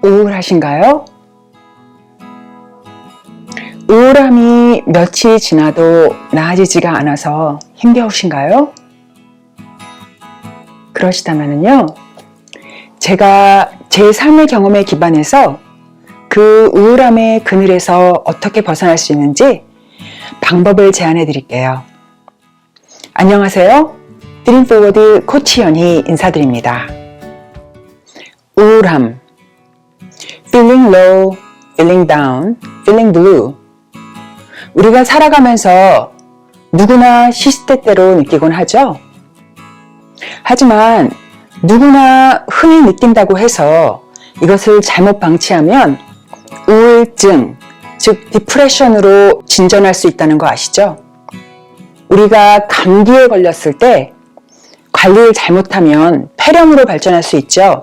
우울하신가요? 우울함이 며칠 지나도 나아지지가 않아서 힘겨우신가요? 그러시다면요, 제가 제 삶의 경험에 기반해서 그 우울함의 그늘에서 어떻게 벗어날 수 있는지 방법을 제안해 드릴게요. 안녕하세요. 드림포워드 코치 연희 인사드립니다. 우울함, feeling low, feeling down, feeling blue. 우리가 살아가면서 누구나 시시때때로 느끼곤 하죠. 하지만 누구나 흔히 느낀다고 해서 이것을 잘못 방치하면 우울증, 즉 디프레션으로 진전할 수 있다는 거 아시죠? 우리가 감기에 걸렸을 때 관리를 잘못하면 폐렴으로 발전할 수 있죠.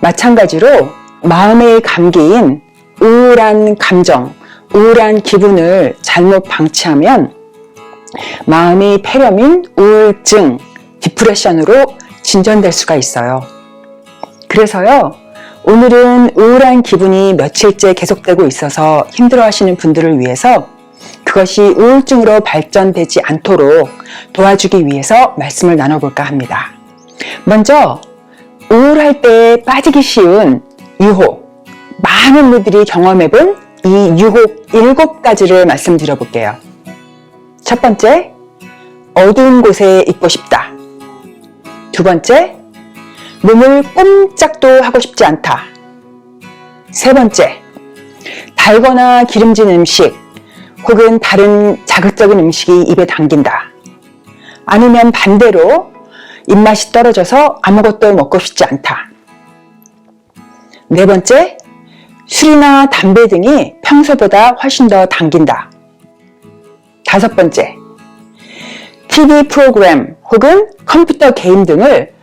마찬가지로 마음의 감기인 우울한 감정, 우울한 기분을 잘못 방치하면 마음의 폐렴인 우울증, 디프레션으로 진전될 수가 있어요. 그래서요, 오늘은 우울한 기분이 며칠째 계속되고 있어서 힘들어하시는 분들을 위해서 그것이 우울증으로 발전되지 않도록 도와주기 위해서 말씀을 나눠볼까 합니다. 먼저 우울할 때 빠지기 쉬운 유혹, 많은 분들이 경험해본 이 유혹 7가지를 말씀드려볼게요. 첫 번째, 어두운 곳에 있고 싶다. 두 번째, 몸을 꼼짝도 하고 싶지 않다. 세 번째, 달거나 기름진 음식 혹은 다른 자극적인 음식이 입에 당긴다. 아니면 반대로 입맛이 떨어져서 아무것도 먹고 싶지 않다. 네 번째, 술이나 담배 등이 평소보다 훨씬 더 당긴다. 다섯 번째, TV 프로그램 혹은 컴퓨터 게임 등을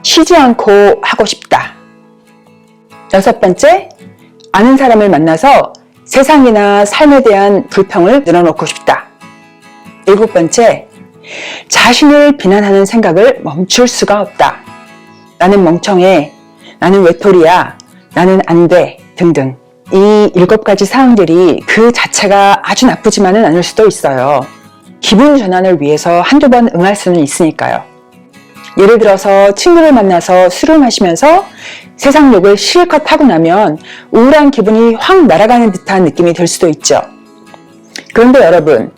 쉬지 않고 하고 싶다. 여섯 번째, 아는 사람을 만나서 세상이나 삶에 대한 불평을 늘어놓고 싶다. 일곱 번째, 자신을 비난하는 생각을 멈출 수가 없다. 나는 멍청해, 나는 외톨이야, 나는 안 돼, 등등. 이 7가지 사항들이 그 자체가 아주 나쁘지만은 않을 수도 있어요. 기분 전환을 위해서 한두 번 응할 수는 있으니까요. 예를 들어서 친구를 만나서 술을 마시면서 세상 욕을 실컷 하고 나면 우울한 기분이 확 날아가는 듯한 느낌이 들 수도 있죠. 그런데 여러분,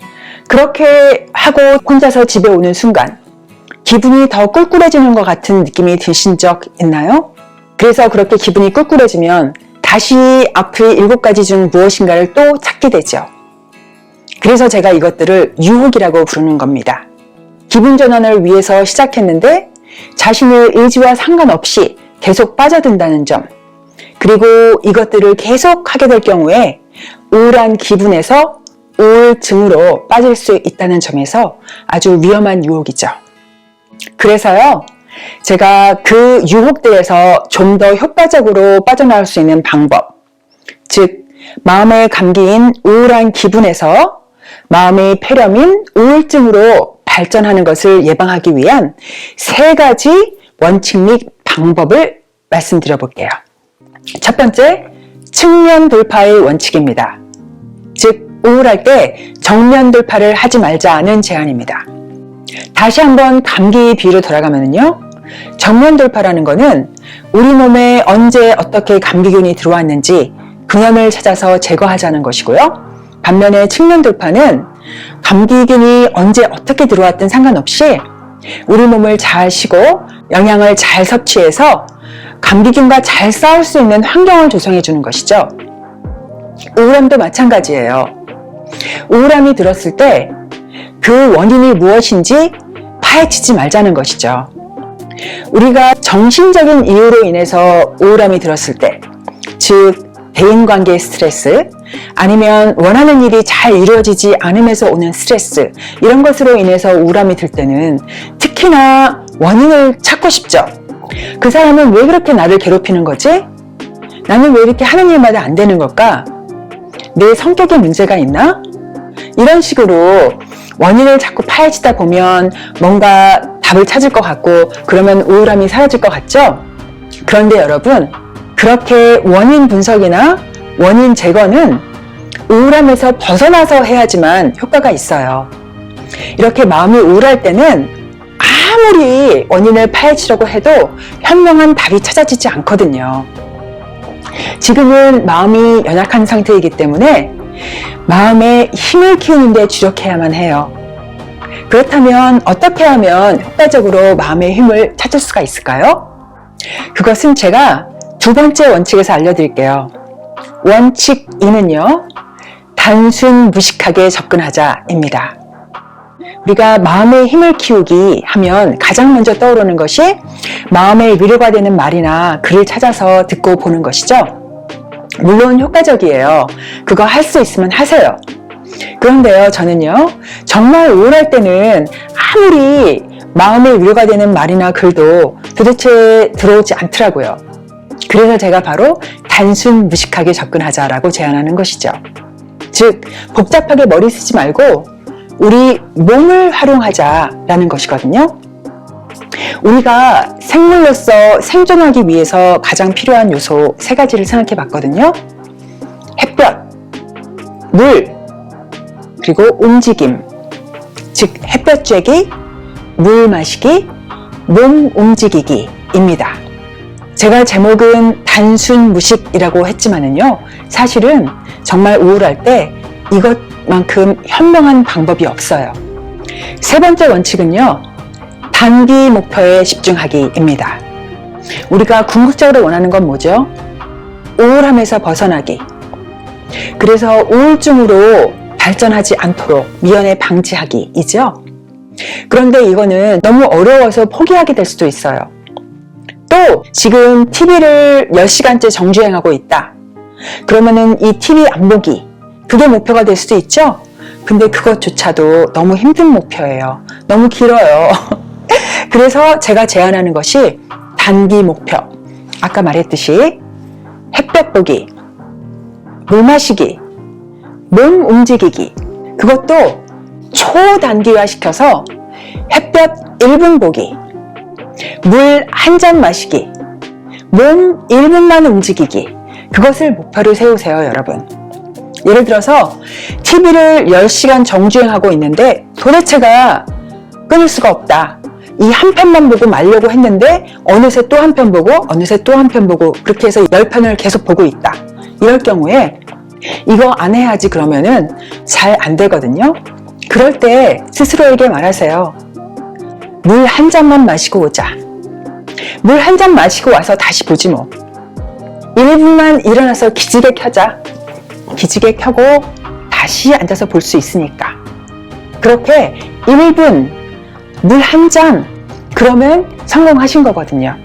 그렇게 하고 혼자서 집에 오는 순간 기분이 더 꿀꿀해지는 것 같은 느낌이 드신 적 있나요? 그래서 그렇게 기분이 꿀꿀해지면 다시 앞의 7가지 중 무엇인가를 또 찾게 되죠. 그래서 제가 이것들을 유혹이라고 부르는 겁니다. 기분 전환을 위해서 시작했는데 자신의 의지와 상관없이 계속 빠져든다는 점, 그리고 이것들을 계속 하게 될 경우에 우울한 기분에서 우울증으로 빠질 수 있다는 점에서 아주 위험한 유혹이죠. 그래서요, 제가 그 유혹들에서 좀 더 효과적으로 빠져나올 수 있는 방법, 즉 마음의 감기인 우울한 기분에서 마음의 폐렴인 우울증으로 발전하는 것을 예방하기 위한 3가지 원칙 및 방법을 말씀드려 볼게요. 첫 번째, 측면 돌파의 원칙입니다. 즉, 우울할 때 정면 돌파를 하지 말자는 제안입니다. 다시 한번 감기 비유로 돌아가면요, 정면 돌파라는 것은 우리 몸에 언제 어떻게 감기균이 들어왔는지 근원을 찾아서 제거하자는 것이고요. 반면에 측면 돌파는 감기균이 언제 어떻게 들어왔든 상관없이 우리 몸을 잘 쉬고 영양을 잘 섭취해서 감기균과 잘 싸울 수 있는 환경을 조성해 주는 것이죠. 우울함도 마찬가지예요. 우울함이 들었을 때 그 원인이 무엇인지 파헤치지 말자는 것이죠. 우리가 정신적인 이유로 인해서 우울함이 들었을 때, 즉 대인관계 스트레스, 아니면 원하는 일이 잘 이루어지지 않으면서 오는 스트레스, 이런 것으로 인해서 우울함이 들 때는 특히나 원인을 찾고 싶죠. 그 사람은 왜 그렇게 나를 괴롭히는 거지? 나는 왜 이렇게 하는 일마다 안 되는 걸까? 내 성격에 문제가 있나? 이런 식으로 원인을 자꾸 파헤치다 보면 뭔가 답을 찾을 것 같고 그러면 우울함이 사라질 것 같죠? 그런데 여러분, 그렇게 원인 분석이나 원인 제거는 우울함에서 벗어나서 해야지만 효과가 있어요. 이렇게 마음이 우울할 때는 아무리 원인을 파헤치려고 해도 현명한 답이 찾아지지 않거든요. 지금은 마음이 연약한 상태이기 때문에 마음의 힘을 키우는 데 주력해야만 해요. 그렇다면 어떻게 하면 효과적으로 마음의 힘을 찾을 수가 있을까요? 그것은 제가 두 번째 원칙에서 알려드릴게요. 원칙 2는요, 단순 무식하게 접근하자입니다. 우리가 마음의 힘을 키우기 하면 가장 먼저 떠오르는 것이 마음의 위로가 되는 말이나 글을 찾아서 듣고 보는 것이죠. 물론 효과적이에요. 그거 할 수 있으면 하세요. 그런데요, 저는요, 정말 우울할 때는 아무리 마음의 위로가 되는 말이나 글도 도대체 들어오지 않더라고요. 그래서 제가 바로 단순 무식하게 접근하자라고 제안하는 것이죠. 즉, 복잡하게 머리 쓰지 말고 우리 몸을 활용하자라는 것이거든요. 우리가 생물로서 생존하기 위해서 가장 필요한 요소 3가지를 생각해 봤거든요. 햇볕, 물, 그리고 움직임. 즉, 햇볕 쬐기, 물 마시기, 몸 움직이기입니다. 제가 제목은 단순 무식이라고 했지만은요, 사실은 정말 우울할 때 이것만큼 현명한 방법이 없어요. 세 번째 원칙은요, 단기 목표에 집중하기입니다. 우리가 궁극적으로 원하는 건 뭐죠? 우울함에서 벗어나기. 그래서 우울증으로 발전하지 않도록 미연에 방지하기이죠. 그런데 이거는 너무 어려워서 포기하게 될 수도 있어요. 또 지금 TV를 10시간째 정주행하고 있다. 그러면은 이 TV 안 보기, 그게 목표가 될 수도 있죠. 근데 그것조차도 너무 힘든 목표예요. 너무 길어요. 그래서 제가 제안하는 것이 단기 목표. 아까 말했듯이 햇볕 보기, 물 마시기, 몸 움직이기. 그것도 초단기화 시켜서 햇볕 1분 보기, 물 한 잔 마시기, 몸 1분만 움직이기. 그것을 목표로 세우세요, 여러분. 예를 들어서 TV를 10시간 정주행하고 있는데 도대체가 끊을 수가 없다. 이 한 편만 보고 말려고 했는데 어느새 또 한 편 보고 어느새 또 한 편 보고 그렇게 해서 10편을 계속 보고 있다. 이럴 경우에 이거 안 해야지 그러면은 잘 안 되거든요. 그럴 때 스스로에게 말하세요. 물 한 잔만 마시고 오자. 물 한 잔 마시고 와서 다시 보지 뭐. 1분만 일어나서 기지개 켜자. 기지개 켜고 다시 앉아서 볼 수 있으니까. 그렇게 1분, 물 한 잔, 그러면 성공하신 거거든요.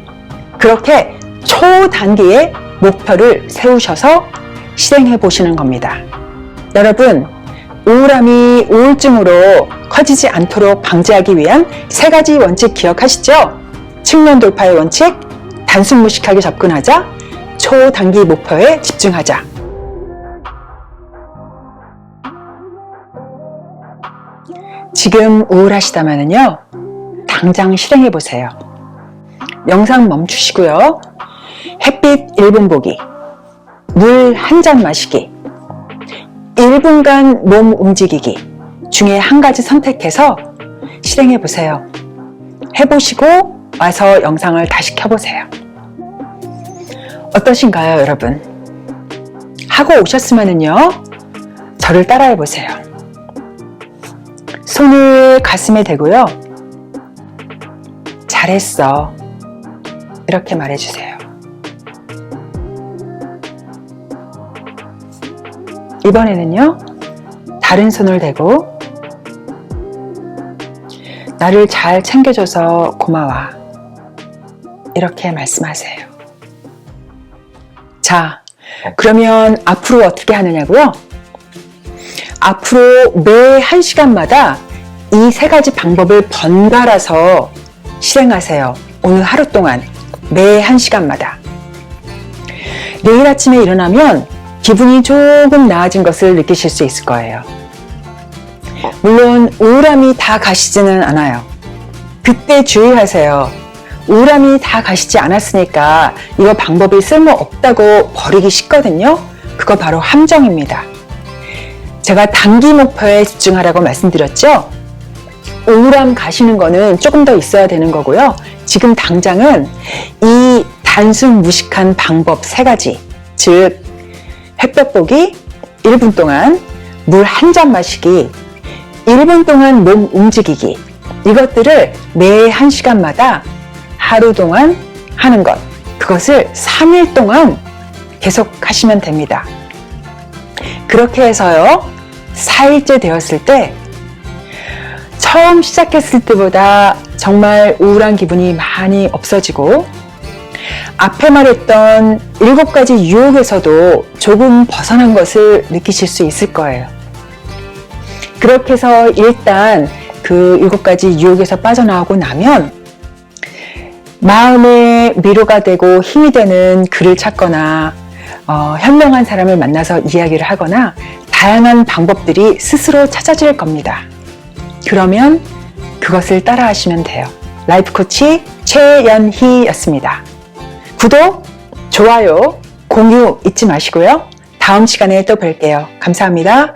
그렇게 초단기의 목표를 세우셔서 실행해 보시는 겁니다. 여러분, 우울함이 우울증으로 커지지 않도록 방지하기 위한 3가지 원칙 기억하시죠? 측면 돌파의 원칙, 단순 무식하게 접근하자, 초단기 목표에 집중하자. 지금 우울하시다면요, 당장 실행해 보세요. 영상 멈추시고요. 햇빛 1분 보기, 물 한 잔 마시기, 1분간 몸 움직이기 중에 한 가지 선택해서 실행해 보세요. 해보시고 와서 영상을 다시 켜보세요. 어떠신가요, 여러분? 하고 오셨으면요, 저를 따라해 보세요. 손을 가슴에 대고요. 잘했어. 이렇게 말해주세요. 이번에는요, 다른 손을 대고 나를 잘 챙겨줘서 고마워. 이렇게 말씀하세요. 자, 그러면 앞으로 어떻게 하느냐고요? 앞으로 매 1시간마다 이 3가지 방법을 번갈아서 실행하세요. 오늘 하루 동안 매 1시간마다. 내일 아침에 일어나면 기분이 조금 나아진 것을 느끼실 수 있을 거예요. 물론 우울함이 다 가시지는 않아요. 그때 주의하세요. 우울함이 다 가시지 않았으니까 이거 방법이 쓸모없다고 버리기 쉽거든요. 그거 바로 함정입니다. 제가 단기 목표에 집중하라고 말씀드렸죠? 우울함 가시는 거는 조금 더 있어야 되는 거고요. 지금 당장은 이 단순 무식한 방법 3가지, 즉 햇볕 보기, 1분 동안 물 한 잔 마시기, 1분 동안 몸 움직이기, 이것들을 매 1시간마다 하루 동안 하는 것, 그것을 3일 동안 계속 하시면 됩니다. 그렇게 해서요, 4일째 되었을 때 처음 시작했을 때보다 정말 우울한 기분이 많이 없어지고 앞에 말했던 7가지 유혹에서도 조금 벗어난 것을 느끼실 수 있을 거예요. 그렇게 해서 일단 그 7가지 유혹에서 빠져나오고 나면 마음의 위로가 되고 힘이 되는 글을 찾거나 현명한 사람을 만나서 이야기를 하거나 다양한 방법들이 스스로 찾아질 겁니다. 그러면 그것을 따라 하시면 돼요. 라이프 코치 최연희였습니다. 구독, 좋아요, 공유 잊지 마시고요. 다음 시간에 또 뵐게요. 감사합니다.